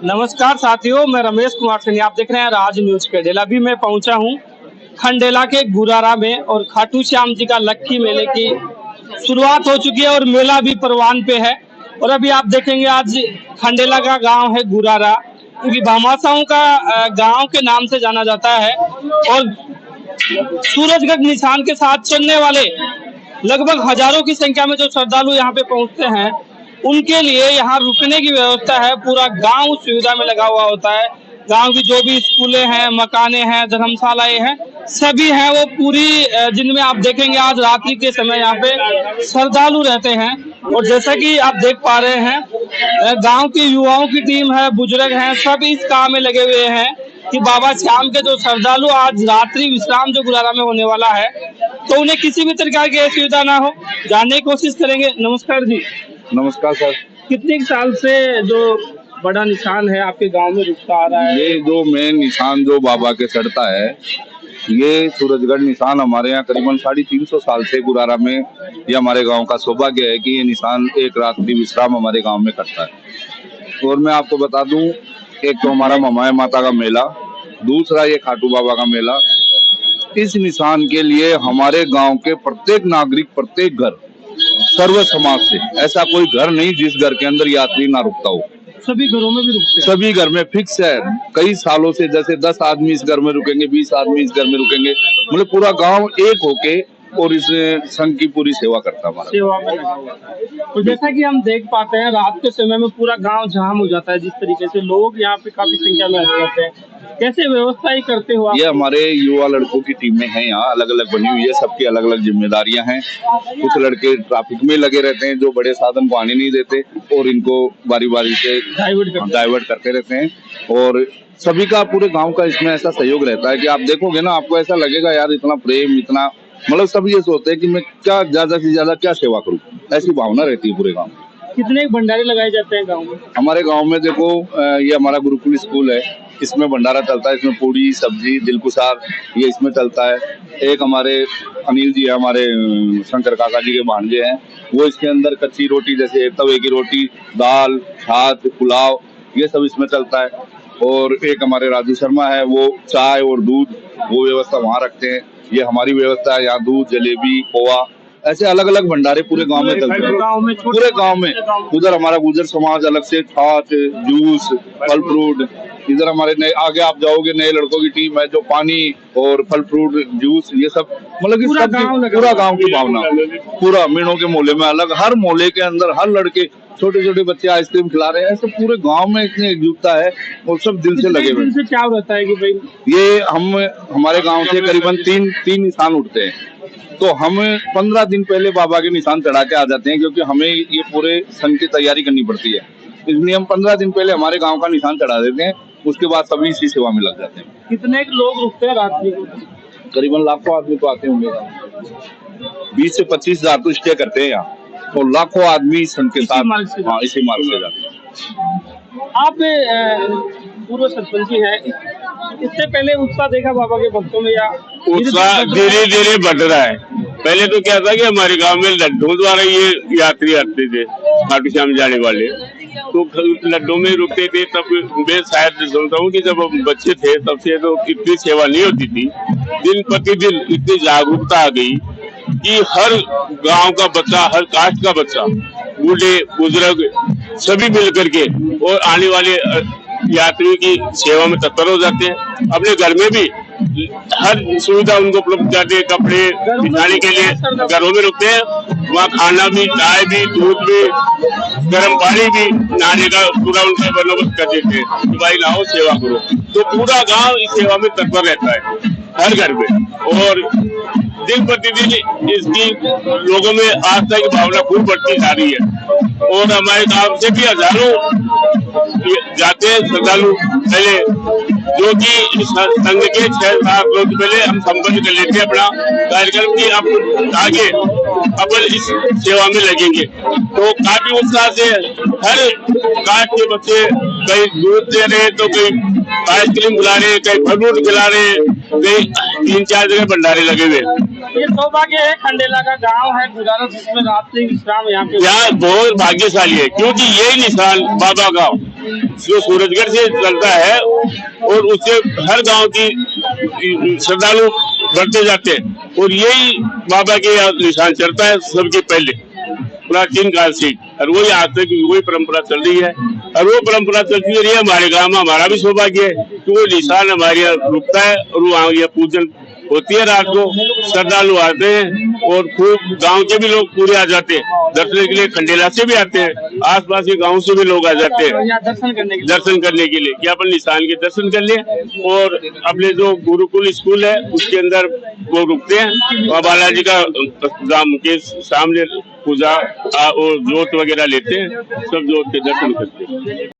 नमस्कार साथियों, मैं रमेश कुमार सिंह। आप देख रहे हैं राज न्यूज केडेला। अभी मैं पहुंचा हूं खंडेला के गुरारा में और खाटू श्याम जी का लक्की मेले की शुरुआत हो चुकी है और मेला भी परवान पे है। और अभी आप देखेंगे आज खंडेला का गांव है गुरारा, क्योंकि भामाशाहों का गांव के नाम से जाना जाता है। और सूरजगढ़ निशान के साथ चलने वाले लगभग हजारों की संख्या में जो श्रद्धालु यहाँ पे पहुंचते हैं, उनके लिए यहाँ रुकने की व्यवस्था है। पूरा गांव सुविधा में लगा हुआ होता है। गांव की जो भी स्कूलें हैं, मकाने हैं, धर्मशालाएं हैं, सभी हैं वो पूरी, जिनमें आप देखेंगे आज रात्रि के समय यहाँ पे श्रद्धालु रहते हैं। और जैसा कि आप देख पा रहे हैं, गांव के युवाओं की टीम है, बुजुर्ग हैं, सब इस काम में लगे हुए हैं कि बाबा श्याम के जो श्रद्धालु आज रात्रि विश्राम जो गुरारा में होने वाला है, तो उन्हें किसी भी प्रकार की असुविधा ना हो, जानने की कोशिश करेंगे। नमस्कार जी। नमस्कार सर। कितने साल से जो बड़ा निशान है आपके गांव में रुकता आ रहा है? ये जो मेन निशान जो बाबा के चढ़ता है, ये सूरजगढ़ निशान हमारे यहाँ करीबन 350 साल से गुरारा में, ये हमारे गांव का सौभाग्य है कि ये निशान एक रात्रि विश्राम हमारे गांव में करता है। और मैं आपको बता दूं, एक तो हमारा ममाया माता का मेला, दूसरा ये खाटू बाबा का मेला। इस निशान के लिए हमारे गांव के प्रत्येक नागरिक, प्रत्येक घर, सर्व समाज से ऐसा कोई घर नहीं जिस घर के अंदर यात्री ना रुकता हो। सभी घरों में भी रुकते हैं? सभी घर में फिक्स है। कई सालों से, जैसे 10 आदमी इस घर में रुकेंगे, 20 आदमी इस घर में रुकेंगे, मतलब पूरा गांव एक होके और इस संघ की पूरी सेवा करता है, हमारा सेवा में लगा हुआ है। तो जैसा कि हम देख पाते हैं, रात के समय में पूरा गांव जाम हो जाता है। जिस तरीके से लोग यहाँ पे काफी संख्या में आते हैं, कैसे व्यवस्था ही करते हो आप? ये हमारे युवा लड़कों की टीमें हैं, यहाँ अलग अलग बनी हुई है, सबकी अलग अलग जिम्मेदारियां हैं। कुछ लड़के ट्रैफिक में लगे रहते हैं, जो बड़े साधन को आने नहीं देते और इनको बारी बारी से डाइवर्ट करते रहते हैं। और सभी का, पूरे गांव का इसमें ऐसा सहयोग रहता है कि आप देखोगे ना, आपको ऐसा लगेगा यार इतना प्रेम, इतना, मतलब सब ये सोचते हैं कि मैं क्या ज्यादा से ज्यादा क्या सेवा करूं, ऐसी भावना रहती है पूरे गांव में। कितने भंडारे लगाए जाते हैं गांव में? हमारे गांव में देखो, ये हमारा गुरुकुल स्कूल है, इसमें भंडारा चलता है। इसमें पूड़ी, सब्जी, दिलकुशार, ये इसमें चलता है। एक हमारे अनिल जी है, हमारे शंकर काका जी के भांजे हैं, वो इसके अंदर कच्ची रोटी, जैसे तवे की रोटी, दाल, भात, पुलाव, ये सब इसमें चलता है। और एक हमारे राजू शर्मा है, वो चाय और दूध, वो व्यवस्था वहाँ रखते हैं। ये हमारी व्यवस्था है, यहाँ दूध, जलेबी, खोआ, ऐसे अलग अलग भंडारे पूरे गांव में चलते हैं। पूरे गांव में उधर हमारा गुर्जर समाज अलग से छाछ, जूस, फल फ्रूट। इधर हमारे नए, आगे आप जाओगे, नए लड़कों की टीम है जो पानी और फल फ्रूट, जूस, ये सब, मतलब कि पूरा गांव की भावना, पूरा मीणों के मोहल्ले में अलग, हर मोहल्ले के अंदर हर लड़के, छोटे छोटे बच्चे आइसक्रीम खिला रहे हैं। ऐसे पूरे गांव में इतनी एकजुटता है और सब दिल से लगे हुए हैं। क्या रहता है कि भाई, ये हमारे गांव से करीबन तीन निशान उठते हैं, तो हम 15 दिन पहले बाबा के निशान चढ़ा के आ जाते हैं, क्योंकि हमें ये पूरे संघ की तैयारी करनी पड़ती है। इसलिए हम 15 दिन पहले हमारे गांव का निशान चढ़ा देते हैं, उसके बाद सभी इसी सेवा में लग जाते हैं। कितने लोग रुकते हैं रात्रि को? करीबन लाखों आदमी तो आते होंगे, 20 से 25 हजार तो स्टे करते हैं यहाँ, तो लाखों आदमी संघ के साथ इसी मार्ग से जाते हैं। आप पूर्व सरपंच है, इससे पहले उत्साह देखा बाबा के भक्तों में, या उत्साह धीरे धीरे बढ़ रहा है? पहले तो क्या था कि हमारे गांव में लड्डू द्वारा ये यात्री आते थे, खाटू श्याम जाने वाले, तो लड्डू में रुकते थे। तब मैं शायद समझता हूँ कि जब हम बच्चे थे तब से तो इतनी सेवा नहीं होती थी। दिन प्रतिदिन इतनी जागरूकता आ गई कि हर गांव का बच्चा, हर कास्ट का बच्चा, बूढ़े बुजुर्ग सभी मिल करके और आने वाले यात्रियों की सेवा में तत्पर हो जाते हैं। अपने घर में भी हर सुविधा उनको उपलब्ध करते हैं, कपड़े बिछाने के लिए घरों में रुकते हैं, वहाँ खाना भी, चाय भी, दूध भी, गर्म पानी भी, नहाने का पूरा उनका बंदोबस्त कर देते हैं कि भाई लाओ सेवा करो। तो पूरा गांव इस सेवा में तत्पर रहता है, हर घर में। और दिन प्रतिदिन इसकी लोगों में आस्था की भावना खूब बढ़ती जा रही है। और हमारे गांव से भी हजारों जाते हैं श्रद्धालु, पहले जो कि संघ के 6-7 रोज पहले हम संपन्न कर लेते हैं अपना कार्यक्रम की अब आगे अपन इस सेवा में लगेंगे। तो काफी उत्साह से हर कास्ट के बच्चे कहीं दूध दे रहे तो कहीं आइसक्रीम खिला रहे, कहीं फ्रूट खिला रहे, कहीं 3-4 जगह भंडारे लगे हुए। ये सौभाग्य है खंडेला का गांव है गुरारा जिसमें रात्रि विश्राम यहाँ बहुत भाग्यशाली है, क्योंकि यही निशान बाबा गांव जो सूरजगढ़ से चलता है और उससे हर गांव की श्रद्धालु बढ़ते जाते हैं और यही बाबा के निशान चलता है सबके पहले प्राचीन काल से, और वही आज तक वही परंपरा चल रही है और वो परंपरा चलती रही है। हमारे गांव में हमारा भी सौभाग्य है कि वो निशान हमारे यहाँ रुकता है और वो यहाँ पूजन होती है। रात को श्रद्धालु आते हैं और खूब गांव के भी लोग पूरे आ जाते हैं दर्शन के लिए, खंडेला से भी आते हैं, आसपास के गांव से भी लोग आ जाते हैं दर्शन करने के लिए कि अपन निशान के दर्शन कर ले। और अपने जो गुरुकुल स्कूल है उसके अंदर वो रुकते हैं और बालाजी का धाम के सामने पूजा और जोत वगैरह लेते हैं, सब जोत के दर्शन करते हैं।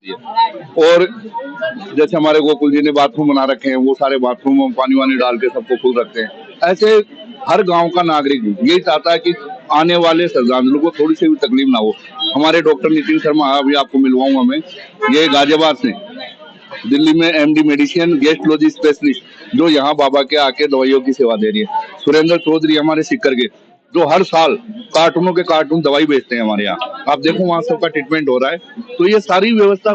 और जैसे हमारे गोकुल जी ने बाथरूम बना रखे हैं, वो सारे बाथरूम में पानी वानी डाल के सबको खुल रखते हैं। ऐसे हर गांव का नागरिक यही चाहता है कि आने वाले श्रद्धालुओं को थोड़ी सी भी तकलीफ ना हो। हमारे डॉक्टर नितिन शर्मा अभी आपको मिलवाऊंगा मैं, ये गाजियाबाद से दिल्ली में MD मेडिसिन गेस्ट्रोलॉजी स्पेशलिस्ट जो यहाँ बाबा के आके दवाइयों की सेवा दे रही है। सुरेंद्र चौधरी हमारे सिक्कर के जो हर साल कार्टूनों के कार्टून दवाई बेचते हैं हमारे यहाँ। आप देखो वहाँ सबका ट्रीटमेंट हो रहा है। तो ये सारी व्यवस्था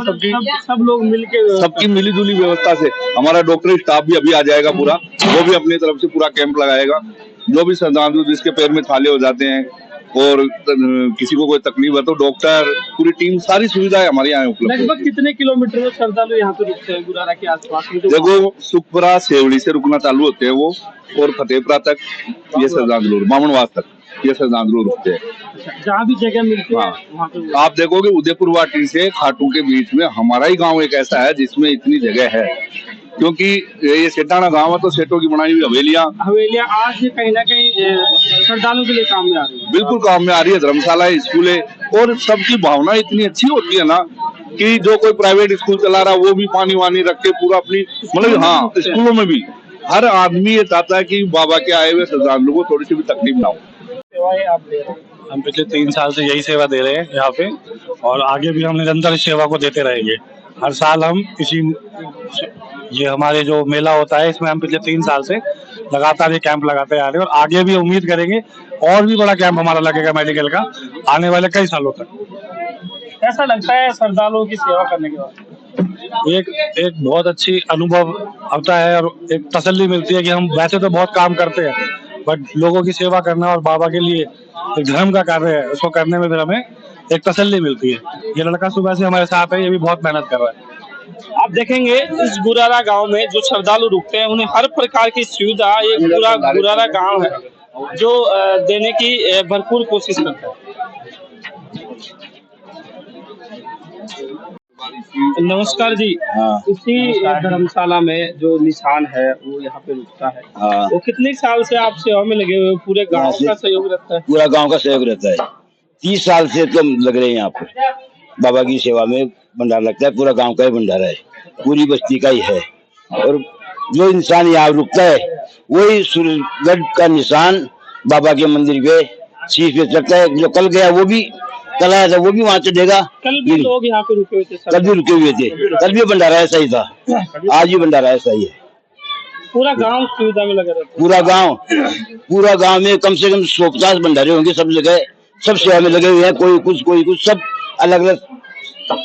सब लोग मिलके सबकी मिली जुली व्यवस्था से हमारा डॉक्टरी स्टाफ भी अभी आ जाएगा पूरा, वो भी अपनी तरफ से पूरा कैंप लगाएगा। जो भी श्रद्धालु जिसके पैर में छाले हो जाते हैं और किसी को कोई तकलीफ है तो डॉक्टर पूरी टीम सारी सुविधाएं हमारे यहाँ उपलब्ध है। लगभग कितने किलोमीटर में श्रद्धालु यहाँ पे रुकते हैं गुरारा के आसपास में? देखो सुखपुरा सेवड़ी से रुकना चालू होते हैं वो और फतेहपुरा तक ये श्रद्धालु, बामनवास तक ये श्रद्धालु रुकते हैं। जहाँ भी जगह मिलती है वहाँ पे आप देखोगे उदयपुर वाटी से खाटू के बीच में हमारा ही गांव एक ऐसा है जिसमें इतनी जगह है, क्योंकि ये सेठाना गांव है तो सेठों की बनाई हुई हवेलियां आज कहीं ना कहीं श्रद्धालुओं के लिए काम में आ रही है। बिल्कुल काम में आ रही है। धर्मशाला, स्कूल है और सबकी भावना इतनी अच्छी होती है ना कि जो कोई प्राइवेट स्कूल चला रहा है वो भी पानी वानी रख के पूरा अपनी मतलब हाँ स्कूलों में भी हर आदमी ये चाहता है कि बाबा के आए हुए श्रद्धालुओं को थोड़ी सी भी तकलीफ ना हो। सेवाएं आप दे रहे हैं? हम पिछले 3 साल से यही सेवा दे रहे हैं यहाँ पे और आगे भी हम निरंतर इस सेवा को देते रहेंगे। हर साल हम ये हमारे जो मेला होता है इसमें हम पिछले 3 साल से लगातार ये कैंप लगाते आ रहे हैं और आगे भी उम्मीद करेंगे और भी बड़ा कैंप हमारा लगेगा मेडिकल का आने वाले कई सालों तक। ऐसा लगता है श्रद्धालुओं की सेवा करने के बाद एक बहुत अच्छी अनुभव होता है और एक तसल्ली मिलती है कि हम वैसे तो बहुत काम करते हैं बट लोगों की सेवा करना और बाबा के लिए एक धर्म का कार्य है उसको करने में फिर हमें एक तसल्ली मिलती है। ये लड़का सुबह से हमारे साथ है, ये भी बहुत मेहनत कर रहा है। आप देखेंगे इस गुरारा गांव में जो श्रद्धालु रुकते हैं उन्हें हर प्रकार की सुविधा ये पूरा गुरारा गांव है जो देने की भरपूर कोशिश करता है। नमस्कार जी। इसी धर्मशाला में जो निशान है वो यहाँ पे रुकता है। वो कितने साल से आप सेवा में लगे हुए? पूरे गांव का सहयोग रहता है? पूरा गांव का सहयोग रहता है। 30 साल से तो लग रहे हैं यहाँ पर बाबा की सेवा में। भंडारा लगता है, पूरा गांव का ही भंडारा है, पूरी बस्ती का ही है। और जो इंसान यहाँ रुकता है वही सूरजगढ़ का निशान बाबा के मंदिर पे शीश पे चढ़ता है। जो कल गया वो भी कल आया था वो भी वहाँ चढ़ेगा। कल भी लोग यहाँ पे रुके हुए थे? कल भी रुके हुए थे, कल भी भंडारा ऐसा ही था, आज भी भंडारा ऐसा ही है। पूरा गांव सुविधा में लगा रहता है? पूरा गांव में कम से कम 150 भंडारे होंगे, सब जगह सब सेवा में लगे हुए हैं। कोई कुछ सब अलग अलग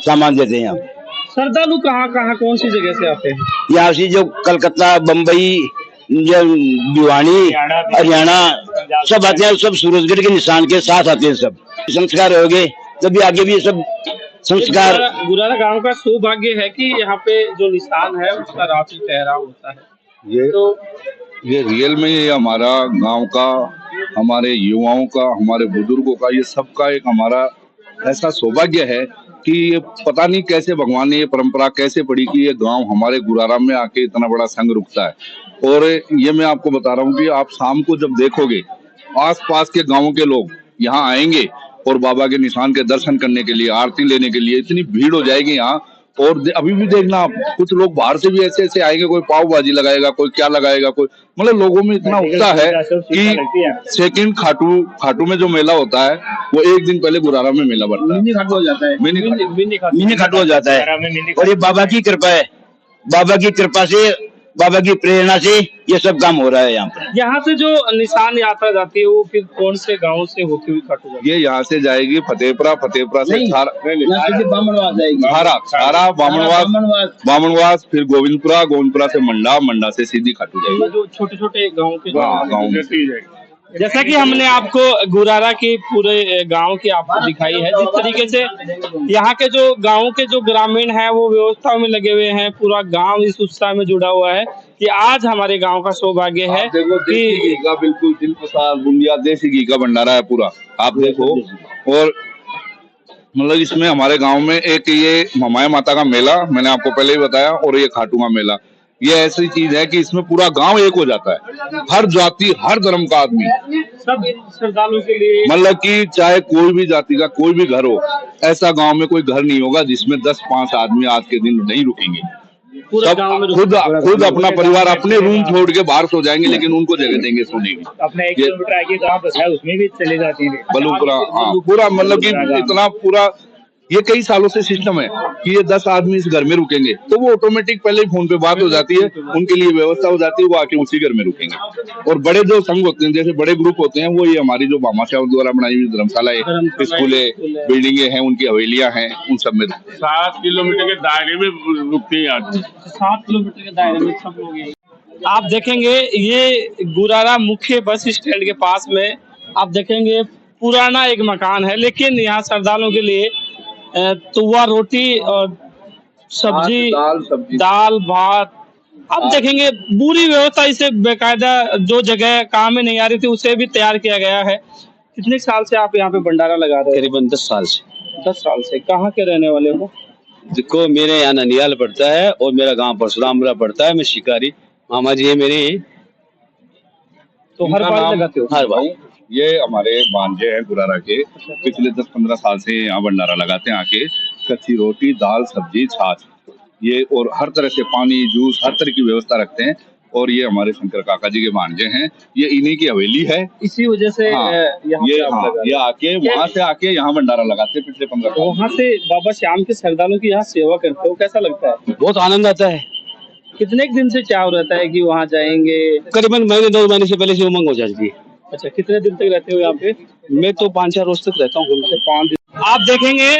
सामान देते हैं यहाँ। श्रद्धालु कहाँ कौन सी जगह से आते हैं? यहाँ से जो कलकत्ता, बम्बई, भिवानी, हरियाणा सब आते हैं। सब सूरजगढ़ के निशान के साथ आते हैं। सब संस्कार हो गए तभी आगे भी सब संस्कार। गुरारा गांव का सौभाग्य है कि यहाँ पे जो निशान है उसका रात्रि ठहराव होता है। ये रियल में ये हमारा गांव का, हमारे युवाओं का, हमारे बुजुर्गों का, ये सबका एक हमारा ऐसा सौभाग्य है कि ये पता नहीं कैसे भगवान ने ये परंपरा कैसे पड़ी कि ये गांव हमारे गुरारा में आके इतना बड़ा संघ रुकता है। और ये मैं आपको बता रहा हूँ कि आप शाम को जब देखोगे आसपास के गांवों के लोग यहाँ आएंगे और बाबा के निशान के दर्शन करने के लिए, आरती लेने के लिए इतनी भीड़ हो जाएगी यहाँ। और अभी भी देखना आप, कुछ लोग बाहर से भी ऐसे ऐसे आएंगे, कोई पाव भाजी लगाएगा, कोई क्या लगाएगा, कोई मतलब लोगों में इतना उत्साह है कि सेकंड खाटू में जो मेला होता है वो एक दिन पहले गुरारा में मेला बढ़ता है। मिनी खाटू हो जाता है, मिनी खाटू हो जाता है। और ये बाबा की कृपा है, बाबा की कृपा से, बाबा की प्रेरणा से ये सब काम हो रहा है यहाँ पर। यहाँ से जो निशान यात्रा जाती है वो फिर कौन से गांव से होती हुई खाटू जाती ये यहाँ से जाएगी फतेहपुरा से बामणवास जाएगी, खारा बामणवास, फिर गोविंदपुरा से मंडा से सीधी खाटू है? जाएगी। जो छोटे छोटे गाँव के गाँव में जैसा कि हमने आपको गुरारा के पूरे गांव की आपको दिखाई है, जिस तरीके से यहाँ के जो गांव के जो ग्रामीण हैं वो व्यवस्था में लगे हुए हैं, पूरा गांव इस उत्साह में जुड़ा हुआ है कि आज हमारे गांव का सौभाग्य है देखो देसी घी का बिल्कुल दिलकुशाल बुंदिया देसी घी का भंडारा है पूरा, आप देखो। और मतलब इसमें हमारे गांव में एक ये ममाया माता का मेला मैंने आपको पहले ही बताया, और ये खाटू का मेला, ये ऐसी चीज है कि इसमें पूरा गांव एक हो जाता है, हर जाति हर धर्म का आदमी, सब श्रद्धालुओं के लिए, मतलब कि चाहे कोई भी जाति का कोई भी घर हो, ऐसा गांव में कोई घर नहीं होगा जिसमें 10-5 आदमी आज के दिन नहीं रुकेंगे। सब खुद अपना परिवार अपने रूम छोड़ के बाहर सो जाएंगे, लेकिन उनको जगह देंगे सोने की। अपने 1 किलोमीटर आगे गाँव बसा है उसमें भी चले जाती है बलूपुरा, हाँ पूरा मतलब कि इतना पूरा ये कई सालों से सिस्टम है कि ये 10 आदमी इस घर में रुकेंगे, तो वो ऑटोमेटिक पहले ही फोन पे बात हो जाती है, उनके लिए व्यवस्था हो जाती है, वो आके उसी घर में रुकेंगे। और बड़े जो संघ होते हैं, जैसे बड़े ग्रुप होते हैं, वो ये हमारी जो भामा शाह द्वारा बनाई हुई धर्मशाला है, स्कूलें, बिल्डिंगे हैं, उनकी हवेलियां हैं, उन सब में 7 किलोमीटर के दायरे में रुकते हैं आदमी। 7 किलोमीटर के दायरे में सब लोग। आप देखेंगे ये गुरारा मुख्य बस स्टैंड के पास में आप देखेंगे पुराना एक मकान है, लेकिन यहाँ श्रद्धालुओं के लिए तुवा रोटी और सब्जी दाल भात आप देखेंगे पूरी व्यवस्था, इसे बेकायदा जो जगह काम में नहीं आ रही थी उसे भी तैयार किया गया है। कितने साल से आप यहाँ पे भंडारा लगा रहे हैं? करीबन 10 साल से। 10 साल से। कहाँ के रहने वाले हो? देखो मेरे यहाँ ननियाल पड़ता है और मेरा गांव परशुरामपुरा पड़ता है, मैं शिकारी, मामा जी है मेरे। तो हर बार लगाते हो? हर बार। ये हमारे भांजे हैं गुरारा के, पिछले 10-15 साल से यहाँ भंडारा लगाते हैं आके। कच्ची रोटी दाल सब्जी छाछ ये और हर तरह से पानी जूस हर तरह की व्यवस्था रखते हैं। और ये हमारे शंकर काका जी के भांजे हैं, ये इन्हीं की हवेली है, इसी वजह से ये आके वहाँ से आके यहाँ भंडारा लगाते हैं पिछले 15 साल। वहाँ से बाबा श्याम के श्रद्धालुओं की यहाँ सेवा करते हो, कैसा लगता है? बहुत आनंद आता है। कितने दिन से चाव रहता है कि वहाँ जाएंगे? करीबन महीने 2 महीने से पहले से उमंग हो जाती है। अच्छा, कितने दिन तक रहते हो यहाँ पे? मैं तो 5-4 रोज तक रहता हूँ। 5 दिन। आप देखेंगे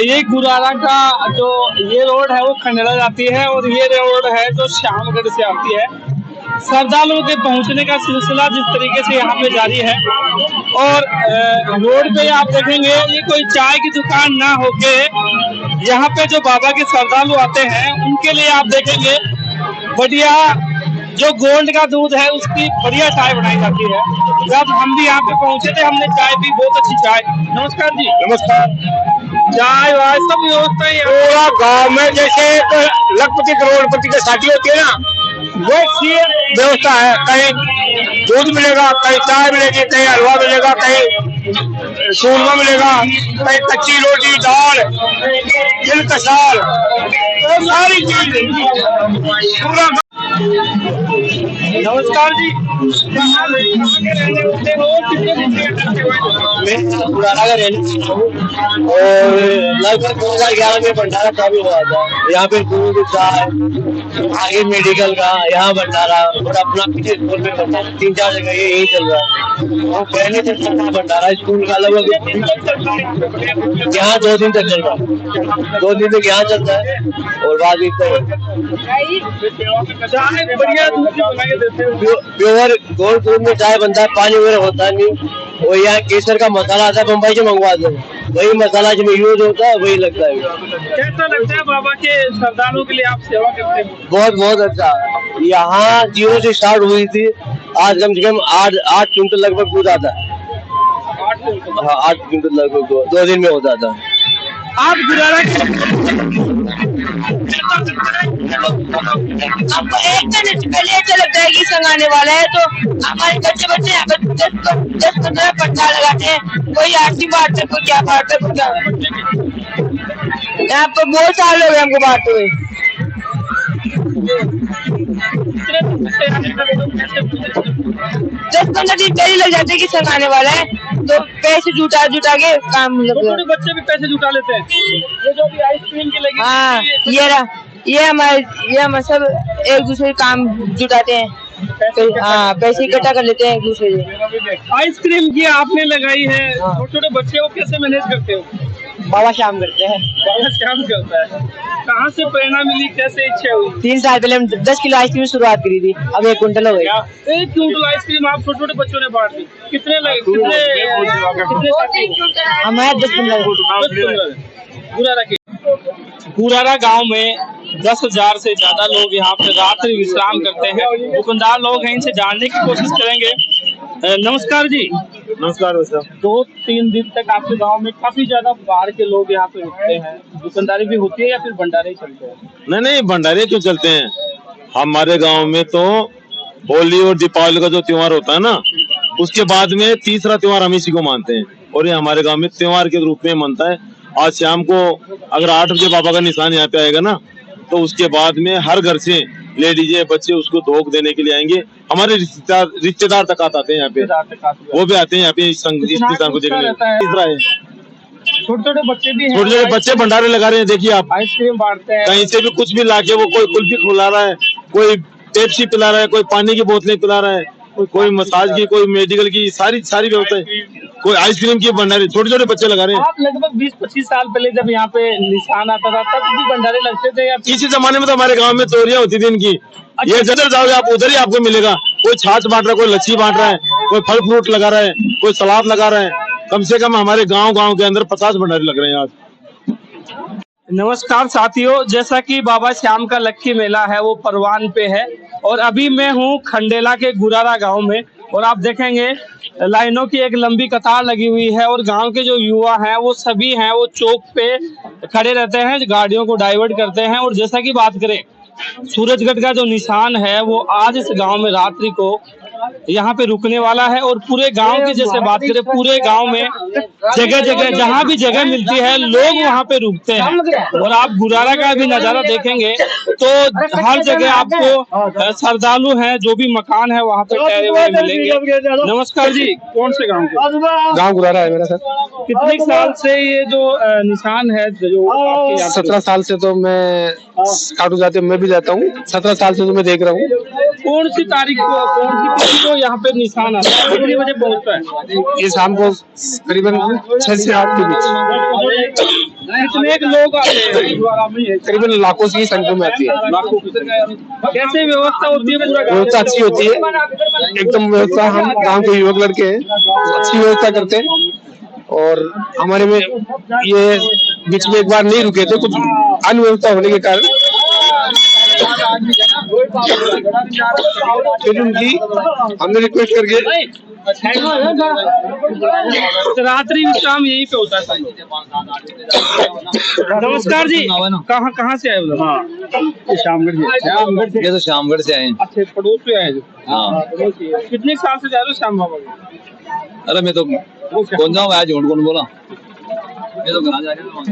ये गुरारा का जो ये रोड है वो खंडेला जाती है और ये रोड है जो श्यामगढ़ से आती है। श्रद्धालुओं के पहुंचने का सिलसिला जिस तरीके से यहाँ पे जारी है और रोड पे आप देखेंगे ये कोई चाय की दुकान ना होके यहाँ पे जो बाबा के श्रद्धालु आते हैं उनके लिए आप देखेंगे बढ़िया जो गोल्ड का दूध है उसकी बढ़िया चाय बनाई जाती है। जब हम भी यहाँ पे पहुंचे थे हमने चाय पी, बहुत अच्छी चाय। नमस्कार जी। नमस्कार। चाय वाय सब व्यवस्था है पूरा गांव में जैसे लखपति करोड़पति की शादी होती है ना, वैसी व्यवस्था है। कहीं दूध मिलेगा, कहीं चाय मिलेगी, कहीं हलवा मिलेगा, कहीं शूरमा मिलेगा, कहीं कच्ची रोटी दाल दिल कसाल सारी चीज पूरा। नमस्कार जी। मैं पुराना का रहने और लगभग 2011 में भंडारा चालू हुआ था। यहाँ पे दूध चाय आगे मेडिकल का यहाँ भंडारा और अपना पीछे स्कूल में भंडारा 3-4 जगह यही चल रहा है। और पहले से चलता भंडारा स्कूल का लगभग यहाँ 2 दिन तक चल रहा है। 2 दिन तक यहाँ चलता है और बाद में प्योर गोल्ड दूध में चाय बनता है, पानी वगैरह होता नहीं। और यहाँ केसर का मसाला आता है, बम्बई से मंगवाते हैं, वही मसाला जिसमें यूज होता है वही लगता है। कैसा लगता है बाबा के श्रद्धालुओं के लिए आप सेवा करते हैं? बहुत अच्छा। यहाँ 0 से स्टार्ट हुई थी, आज कम से कम 8 क्विंटल लगभग दूध आता है। 8 क्विंटल लगभग 2 दिन में होता था। आप गुरारा आपको 1 घंटे से पहले ऐसा लगता है कि संग आने वाला है, तो हमारे बच्चे यहाँ पर 10-15 पट्टा लगाते हैं, कोई आरती बांटता है, कोई क्या बांटता है, कोई क्या। यहाँ पर बहुत सारे लोग हैं हमको बांटते हुए। दस 15 दिन पहले लग जाते कि संग आने वाला है, तो पैसे जुटा जुटा के काम छोटे बच्चे भी पैसे जुटा लेते हैं। ये जो भी आइसक्रीम की लगी हाँ, ये हमारे सब एक दूसरे काम जुटाते हैं। हाँ, पैसे इकट्ठा कर लेते हैं एक दूसरे से। आइसक्रीम की आपने लगाई है, छोटे छोटे बच्चे को कैसे मैनेज करते हो? बाबा शाम करते हैं। बाबा शाम करता है। कहाँ से प्रेरणा मिली, कैसे इच्छा हुई? 3 साल पहले हम 10 किलो आइसक्रीम की शुरुआत करी थी, अब 1 कुंटल हो गई। 1 क्विंटल आइसक्रीम आप छोटे छोटे बच्चों ने बांट दी। कितने लगे? कितने साथी? हमारे 10-15 गुरारा गांव में 10,000 से ज्यादा लोग यहाँ पे रात्रि विश्राम करते हैं। दुकानदार लोग हैं, इनसे जानने की कोशिश करेंगे। नमस्कार जी। नमस्कार सर। 2-3 दिन तक आपके गांव में काफी ज्यादा बाहर के लोग यहाँ पे रुकते हैं। दुकानदारी भी होती है या फिर भंडारे ही चलते हैं? नहीं, भंडारे क्यों चलते हैं। हमारे गांव में तो होली और दीपावली का जो त्योहार होता है ना, उसके बाद में तीसरा त्योहार हम इसी को मानते हैं और ये हमारे गांव में त्योहार के रूप में मनता है। आज शाम को अगर 8 बजे बाबा का निशान यहाँ पे आएगा ना, तो उसके बाद में हर घर से लेडीज बच्चे उसको धोख देने के लिए आएंगे। हमारे रिश्तेदार तक आते हैं यहाँ पे, वो भी आते हैं यहाँ पे इस निशान को देखने। तीसरा है, छोटे छोटे बच्चे भी हैं, छोटे छोटे बच्चे भंडारे लगा रहे हैं। देखिए आप, आइसक्रीम बांटते हैं, कहीं से भी कुछ भी लाके वो कोई कुल्फी खिला रहा है, कोई पेप्सी पिला रहा है, कोई पानी की बोतलें पिला रहा है, कोई मसाज की, कोई मेडिकल की, सारी व्यवस्था है, कोई आइसक्रीम की भंडारे छोटे छोटे बच्चे लगा रहे हैं। आप लगभग 20-25 साल पहले जब यहाँ पे निशान आता था तब भी भंडारे लगते थे या इसी जमाने में तो हमारे गांव में चोरियां होती थी इनकी। ये जिधर जाओगे आप उधर ही आपको मिलेगा। कोई छाछ बांट रहा है, कोई लच्छी बांट रहा है, कोई फल फ्रूट लगा रहा है, कोई सलाद लगा रहा है। कम से कम हमारे गांव के अंदर 50 भंडारे लग रहे हैं आज। नमस्कार साथियों, जैसा कि बाबा श्याम का लक्की मेला है वो परवान पे है और अभी मैं हूँ खंडेला के गुरारा गांव में और आप देखेंगे लाइनों की एक लंबी कतार लगी हुई है और गांव के जो युवा हैं वो सभी हैं वो चौक पे खड़े रहते हैं, गाड़ियों को डाइवर्ट करते हैं। और जैसा कि बात करें सूरजगढ़ का जो निशान है वो आज इस गांव में रात्रि को यहाँ पे रुकने वाला है और पूरे गांव की जैसे बात करें पूरे गांव में जगह जगह जहाँ भी जगह मिलती है लोग वहाँ पे रुकते हैं। और आप गुरारा का भी नजारा देखेंगे तो हर जगह आपको श्रद्धालु हैं, जो भी मकान है वहाँ पे ठहरे हुए मिलेंगे। नमस्कार जी, कौन से गाँव के? गाँव गुरारा है मेरा सर। कितने साल से ये जो निशान है जो 17 साल से तो मैं काटू जाते मैं भी जाता हूँ। 17 साल से तो मैं देख रहा हूँ। कौन सी तारीख को, कौन सी तिथि को यहाँ पे निशान आता है, कितने बजे पहुँचता है? ये शाम को करीबन 6 से 8 के बीच। कितने लोग आते हैं? करीबन लाखों की संख्या में आती है। कैसे व्यवस्था होती है? पूरा व्यवस्था अच्छी होती है, एकदम व्यवस्था। हम गांव के युवक लड़के हैं, अच्छी व्यवस्था करते हैं। और हमारे में ये बीच में एक बार नहीं रुके थे कुछ अनियमितता होने के कारण, फिर उनकी हमने रिक्वेस्ट करके रात्रि विश्राम यहीं पे होता है। नमस्कार जी, कहाँ से आए हो? हाँ, श्यामगढ़ से। ये तो श्यामगढ़ से आए। अच्छा, पड़ोस पे आए? हाँ। कितने साल से जा रहे हो श्याम बाबा के? अरे मैं तो कौन जाऊँ, आज झूठ कौन बोला, मैं तो घर जा रहा हूँ।